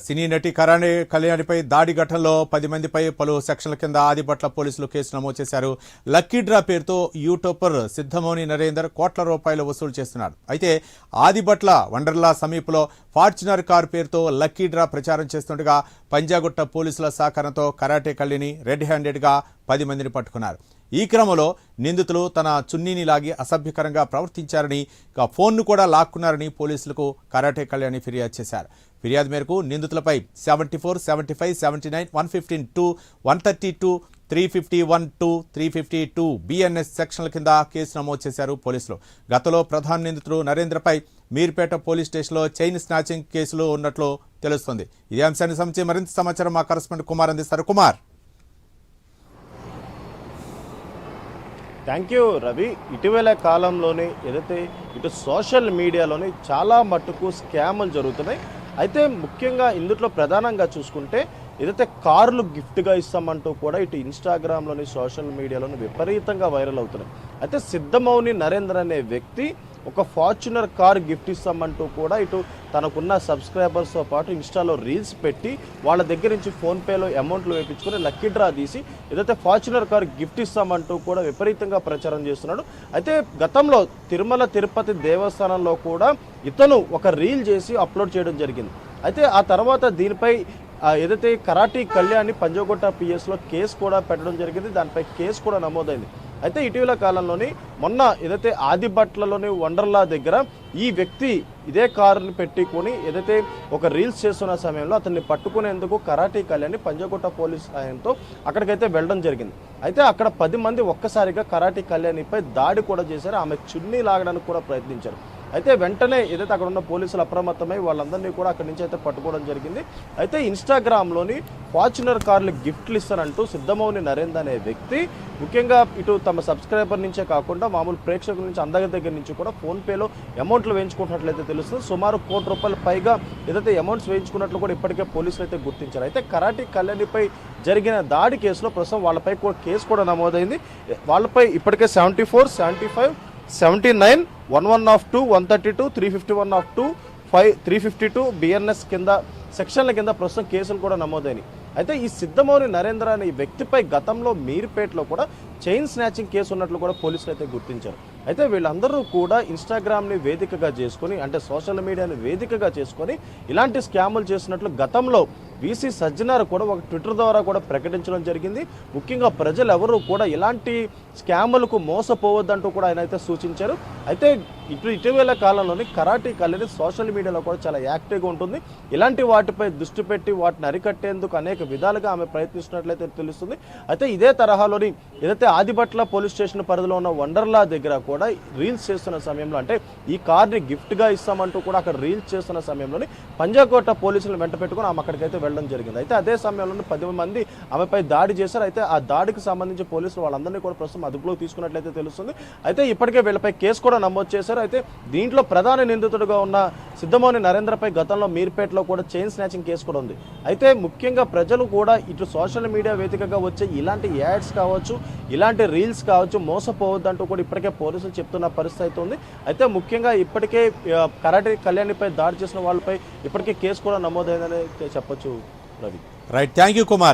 సినీ నటి కరాణి కళ్యాణిపై దాడి ఘటనలో 10 మందిపై పలు సెక్షన్ల కింద ఆదిబట్ల పోలీసులు కేసు నమోదు చేశారు. లక్కీ డ్రా పేరుతో యూట్యూబర్ సిద్ధమౌని నరేందర్ కోట్ల రూపాయలు వసూలు చేస్తున్నాడు. అయితే ఆదిబట్ల వండర్లా సమీపంలో ఫార్చునర్ కారు పేరుతో లక్కీ డ్రా ప్రచారం చేస్తుండగా పంజాగుట్ట పోలీసుల సహకారంతో కరాటే కళ్యాణి రెడ్ హ్యాండెడ్గా 10 మందిని పట్టుకున్నారు. ఈ క్రమంలో నిందితులు తన చున్నీని లాగి అసభ్యకరంగా ప్రవర్తించారని, ఫోన్ను కూడా లాక్కున్నారని పోలీసులకు కరాటే కళ్యాణి ఫిర్యాదు చేశారు. ఫిర్యాదు మేరకు నిందితులపై 74, 75, 79, 115(2), 132, 351(2), 352 BNS సెక్షన్ల కింద కేసు నమోదు చేశారు పోలీసులు. గతంలో ప్రధాన నిందితుడు నరేంద్రపై మీర్పేట పోలీస్ స్టేషన్లో చైన్ స్నాచింగ్ కేసులు ఉన్నట్లు తెలుస్తోంది. ఇదే అంశానికి సంబంధించి మరింత సమాచారం మా కరెస్పాండెంట్ కుమార్ అందిస్తారు. కుమార్. Thank you Ravi. ఇటీవల కాలంలోనే ఏదైతే ఇటు సోషల్ మీడియాలోని చాలా మట్టుకు స్కాములు జరుగుతున్నాయి. అయితే ముఖ్యంగా ఇందులో ప్రధానంగా చూసుకుంటే ఏదైతే కార్లు గిఫ్ట్గా ఇస్తామంటూ కూడా ఇటు ఇన్స్టాగ్రామ్లోని సోషల్ మీడియాలోని విపరీతంగా వైరల్ అవుతున్నాయి. అయితే సిద్ధమౌని నరేంద్ర అనే వ్యక్తి ఒక ఫార్చునర్ కార్ గిఫ్ట్ ఇస్తామంటూ కూడా ఇటు తనకున్న సబ్స్క్రైబర్స్తో పాటు ఇన్స్టాలో రీల్స్ పెట్టి వాళ్ళ దగ్గర నుంచి ఫోన్పేలో అమౌంట్లు వేయించుకొని లక్కీ డ్రా తీసి ఏదైతే ఫార్చునర్ కార్ గిఫ్ట్ ఇస్తామంటూ కూడా విపరీతంగా ప్రచారం చేస్తున్నాడు. అయితే గతంలో తిరుమల తిరుపతి దేవస్థానంలో కూడా ఇతను ఒక రీల్ చేసి అప్లోడ్ చేయడం జరిగింది. అయితే ఆ తర్వాత దీనిపై ఏదైతే కరాటే కళ్యాణి పంజాగుట్ట పిఎస్లో కేసు కూడా పెట్టడం జరిగింది. దానిపై కేసు కూడా నమోదైంది. అయితే ఇటీవల కాలంలోని మొన్న ఏదైతే ఆదిబట్లలోని వండర్లా దగ్గర ఈ వ్యక్తి ఇదే కారుని పెట్టుకొని ఏదైతే ఒక రీల్స్ చేస్తున్న సమయంలో అతన్ని పట్టుకునేందుకు కరాటే కళ్యాణి పంజాగుట్ట పోలీస్ సాయంతో అక్కడికైతే వెళ్ళడం జరిగింది. అయితే అక్కడ 10 మంది ఒక్కసారిగా కరాటే కళ్యాణిపై దాడి కూడా చేశారు. ఆమె చున్నీ లాగడానికి కూడా ప్రయత్నించారు. అయితే వెంటనే ఏదైతే అక్కడ ఉన్న పోలీసులు అప్రమత్తమై వాళ్ళందరినీ కూడా అక్కడి నుంచి అయితే పట్టుకోవడం జరిగింది. అయితే ఇన్స్టాగ్రామ్లోని ఫార్చునర్ కార్లు గిఫ్ట్లు ఇస్తానంటూ సిద్ధమౌని నరేంద్ర అనే వ్యక్తి ముఖ్యంగా ఇటు తమ సబ్స్క్రైబర్ నుంచే కాకుండా మామూలు ప్రేక్షకుల నుంచి అందరి దగ్గర నుంచి కూడా ఫోన్పేలో అమౌంట్లు వేయించుకున్నట్లయితే తెలుస్తుంది. సుమారు ₹1 కోటి పైగా ఏదైతే అమౌంట్స్ వేయించుకున్నట్లు కూడా ఇప్పటికే పోలీసులు అయితే గుర్తించారు. అయితే కరాటే కళ్యాణిపై జరిగిన దాడి కేసులో ప్రస్తుతం వాళ్ళపై కూడా కేసు కూడా నమోదైంది. వాళ్ళపై ఇప్పటికే 74, 75, 79, 11(2), 132, 351(2), 352 BNS కింద సెక్షన్ల కింద ప్రస్తుతం కేసులు కూడా నమోదైనవి. అయితే ఈ సిద్ధమౌని నరేంద్ర అనే ఈ వ్యక్తిపై గతంలో మీర్పేటలో కూడా చైన్ స్నాచింగ్ కేసు ఉన్నట్లు కూడా పోలీసులు అయితే గుర్తించారు. అయితే వీళ్ళందరూ కూడా ఇన్స్టాగ్రామ్ని వేదికగా చేసుకొని అంటే సోషల్ మీడియాని వేదికగా చేసుకొని ఇలాంటి స్కాములు చేసినట్లు గతంలో వీసీ సజ్జనార్ కూడా ఒక ట్విట్టర్ ద్వారా కూడా ప్రకటించడం జరిగింది. ముఖ్యంగా ప్రజలు ఎవరు కూడా ఇలాంటి స్కాములకు మోసపోవద్దంటూ కూడా ఆయన అయితే సూచించారు. అయితే ఇటీవల కాలంలోని కరాటే కళ్యాణి సోషల్ మీడియాలో కూడా చాలా యాక్టివ్గా ఉంటుంది. ఇలాంటి వాటిపై దృష్టి పెట్టి వాటిని అరికట్టేందుకు అనేక విధాలుగా ఆమె ప్రయత్నిస్తున్నట్లయితే తెలుస్తుంది. అయితే ఇదే తరహాలోని ఏదైతే ఆదిబట్ల పోలీస్ స్టేషన్ పరిధిలో ఉన్న వండర్లా దగ్గర కూడా రీల్స్ చేస్తున్న సమయంలో అంటే ఈ కార్ని గిఫ్ట్గా ఇస్తామంటూ కూడా అక్కడ రీల్స్ చేస్తున్న సమయంలోని పంజాగుట్ట పోలీసులను వెంట పెట్టుకుని ఆమె అక్కడికైతే వెళ్ళడం జరిగింది. అయితే అదే సమయంలో 10 మంది ఆమెపై దాడి చేశారు. అయితే ఆ దాడికి సంబంధించి పోలీసులు వాళ్ళందరినీ కూడా ప్రస్తుతం అదుపులోకి తీసుకున్నట్లయితే తెలుస్తుంది. అయితే ఇప్పటికే వీళ్ళపై కేసు కూడా నమోదు చేశారు. అయితే దీంట్లో ప్రధాన నిందితుడిగా ఉన్న సిద్ధమౌని నరేంద్రపై గతంలో మీర్పేటలో కూడా చైన్ స్నాచింగ్ కేసు కూడా ఉంది. అయితే ముఖ్యంగా ప్రజలు కూడా ఇటు సోషల్ మీడియా వేదికగా వచ్చే ఇలాంటి యాడ్స్ కావచ్చు, ఇలాంటి రీల్స్ కావచ్చు మోసపోవద్దంటూ కూడా ఇప్పటికే పోలీసులు చెప్తున్న పరిస్థితి ఉంది. అయితే ముఖ్యంగా ఇప్పటికే కరాటే కళ్యాణిపై దాడి చేసిన వాళ్ళపై ఇప్పటికే కేసు కూడా నమోదైందని చెప్పొచ్చు Ravi. Right, thank you Kumar.